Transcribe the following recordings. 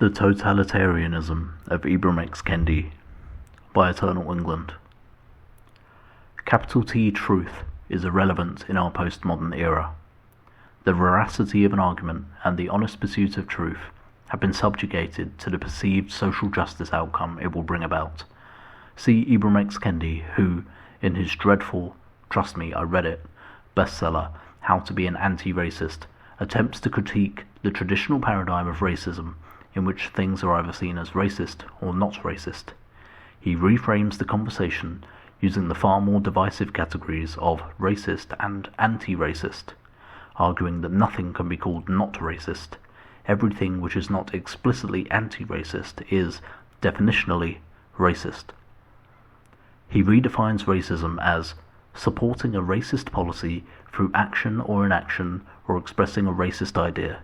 The Totalitarianism of Ibram Kendi by Eternal England. Capital T truth is irrelevant in our postmodern era. The veracity of an argument and the honest pursuit of truth have been subjugated to the perceived social justice outcome it will bring about. See Ibram Kendi, who, in his dreadful, trust me, I read it, bestseller, How to Be an Anti-Racist, attempts to critique the traditional paradigm of racism in which things are either seen as racist or not racist. He reframes the conversation using the far more divisive categories of racist and anti-racist, arguing that nothing can be called not racist. Everything which is not explicitly anti-racist is, definitionally, racist. He redefines racism as supporting a racist policy through action or inaction or expressing a racist idea.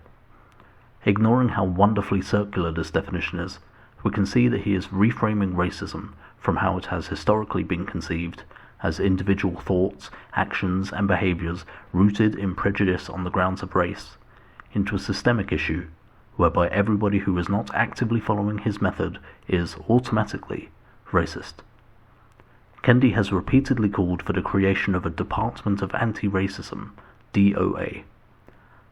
Ignoring how wonderfully circular this definition is, we can see that he is reframing racism from how it has historically been conceived, as individual thoughts, actions, and behaviors rooted in prejudice on the grounds of race, into a systemic issue, whereby everybody who is not actively following his method is automatically racist. Kendi has repeatedly called for the creation of a Department of Anti-Racism, DOA.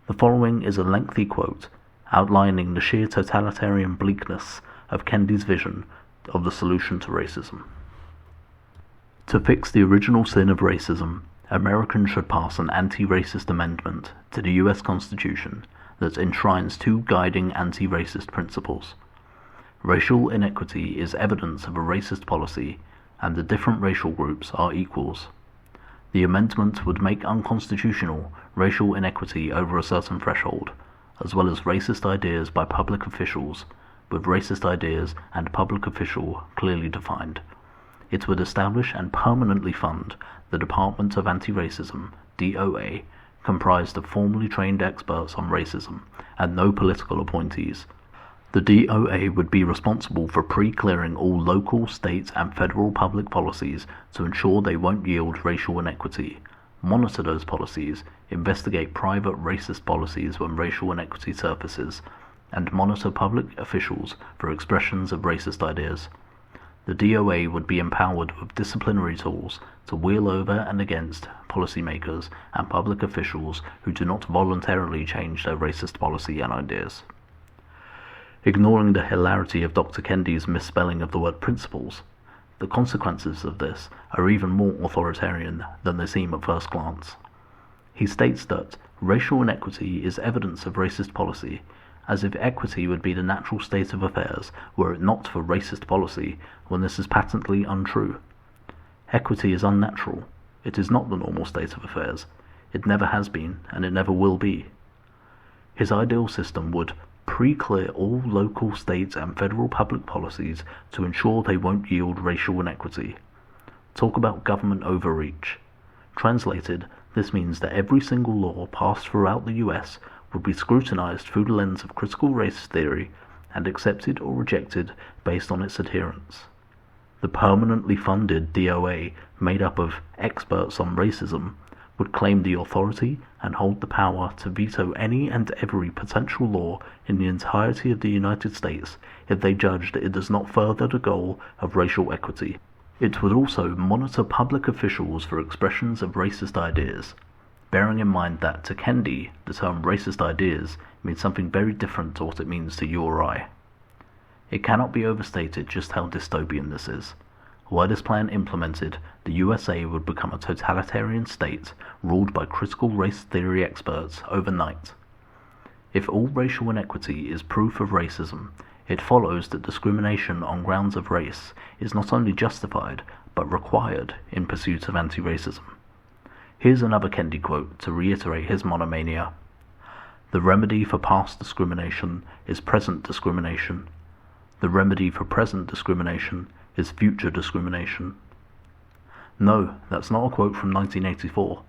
The following is a lengthy quote outlining the sheer totalitarian bleakness of Kendi's vision of the solution to racism. To fix the original sin of racism, Americans should pass an anti-racist amendment to the US Constitution that enshrines two guiding anti-racist principles. Racial inequity is evidence of a racist policy, and the different racial groups are equals. The amendment would make unconstitutional racial inequity over a certain threshold, as well as racist ideas by public officials, with racist ideas and public official clearly defined. It would establish and permanently fund the Department of Anti-Racism, DOA, comprised of formally trained experts on racism and no political appointees. The DOA would be responsible for pre-clearing all local, state, and federal public policies to ensure they won't yield racial inequity, monitor those policies, investigate private racist policies when racial inequity surfaces, and monitor public officials for expressions of racist ideas. The DOA would be empowered with disciplinary tools to wheel over and against policymakers and public officials who do not voluntarily change their racist policy and ideas. Ignoring the hilarity of Dr. Kendi's misspelling of the word principles, the consequences of this are even more authoritarian than they seem at first glance. He states that racial inequity is evidence of racist policy, as if equity would be the natural state of affairs were it not for racist policy, when this is patently untrue. Equity is unnatural. It is not the normal state of affairs. It never has been, and it never will be. His ideal system would pre-clear all local, state, and federal public policies to ensure they won't yield racial inequity. Talk about government overreach. Translated, this means that every single law passed throughout the US would be scrutinized through the lens of critical race theory and accepted or rejected based on its adherence. The permanently funded DOA, made up of experts on racism, would claim the authority and hold the power to veto any and every potential law in the entirety of the United States if they judged it does not further the goal of racial equity. It would also monitor public officials for expressions of racist ideas, bearing in mind that, to Kendi, the term racist ideas means something very different to what it means to you or I. It cannot be overstated just how dystopian this is. Were this plan implemented, the USA would become a totalitarian state ruled by critical race theory experts overnight. If all racial inequity is proof of racism, it follows that discrimination on grounds of race is not only justified, but required in pursuit of anti-racism. Here's another Kendi quote to reiterate his monomania. The remedy for past discrimination is present discrimination. The remedy for present discrimination is future discrimination. No, that's not a quote from 1984.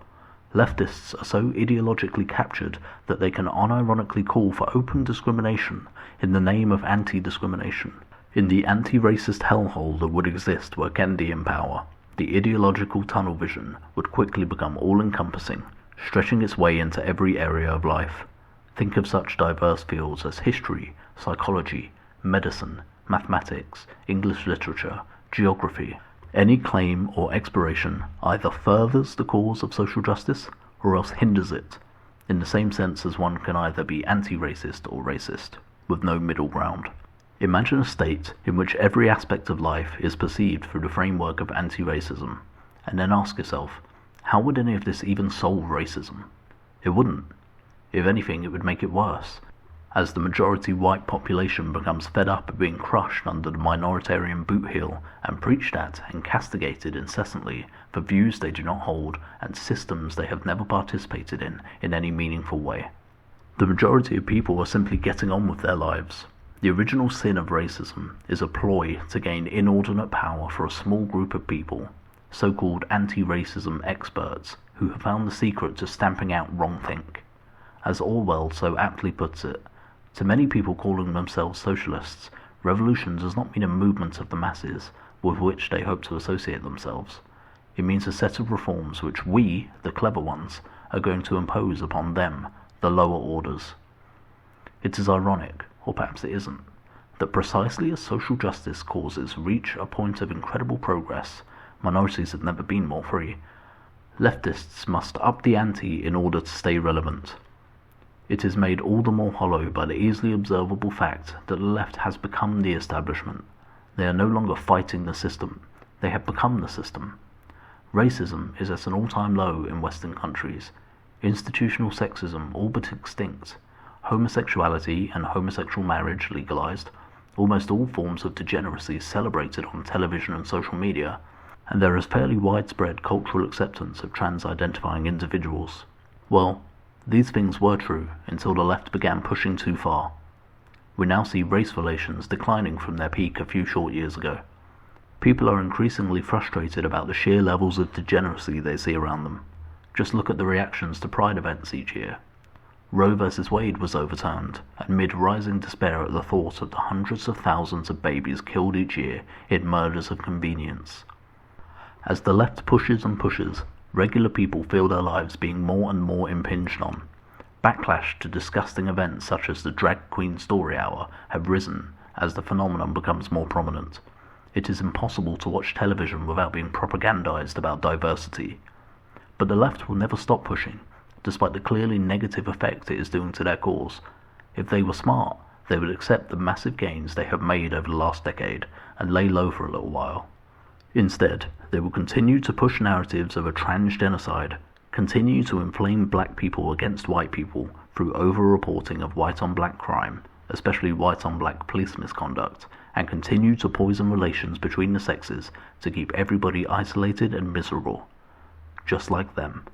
Leftists are so ideologically captured that they can unironically call for open discrimination in the name of anti-discrimination. In the anti-racist hellhole that would exist were Kendi in power, the ideological tunnel vision would quickly become all-encompassing, stretching its way into every area of life. Think of such diverse fields as history, psychology, medicine, mathematics, English literature, geography. Any claim or exploration either furthers the cause of social justice or else hinders it, in the same sense as one can either be anti-racist or racist, with no middle ground. Imagine a state in which every aspect of life is perceived through the framework of anti-racism, and then ask yourself, how would any of this even solve racism? It wouldn't. If anything, it would make it worse, as the majority white population becomes fed up of being crushed under the minoritarian boot heel and preached at and castigated incessantly for views they do not hold and systems they have never participated in any meaningful way. The majority of people are simply getting on with their lives. The original sin of racism is a ploy to gain inordinate power for a small group of people, so-called anti-racism experts, who have found the secret to stamping out wrongthink. As Orwell so aptly puts it, to many people calling themselves socialists, revolution does not mean a movement of the masses with which they hope to associate themselves. It means a set of reforms which we, the clever ones, are going to impose upon them, the lower orders. It is ironic, or perhaps it isn't, that precisely as social justice causes reach a point of incredible progress, minorities have never been more free. Leftists must up the ante in order to stay relevant. It is made all the more hollow by the easily observable fact that the left has become the establishment. They are no longer fighting the system, they have become the system. Racism is at an all-time low in Western countries, institutional sexism all but extinct, homosexuality and homosexual marriage legalized, almost all forms of degeneracy celebrated on television and social media, and there is fairly widespread cultural acceptance of trans-identifying individuals. Well, these things were true until the left began pushing too far. We now see race relations declining from their peak a few short years ago. People are increasingly frustrated about the sheer levels of degeneracy they see around them. Just look at the reactions to Pride events each year. Roe vs. Wade was overturned, amid rising despair at the thought of the hundreds of thousands of babies killed each year in murders of convenience. As the left pushes and pushes, regular people feel their lives being more and more impinged on. Backlash to disgusting events such as the Drag Queen Story Hour have risen as the phenomenon becomes more prominent. It is impossible to watch television without being propagandized about diversity. But the left will never stop pushing, despite the clearly negative effect it is doing to their cause. If they were smart, they would accept the massive gains they have made over the last decade and lay low for a little while. Instead, they will continue to push narratives of a trans genocide, continue to inflame black people against white people through over-reporting of white-on-black crime, especially white-on-black police misconduct, and continue to poison relations between the sexes to keep everybody isolated and miserable, just like them.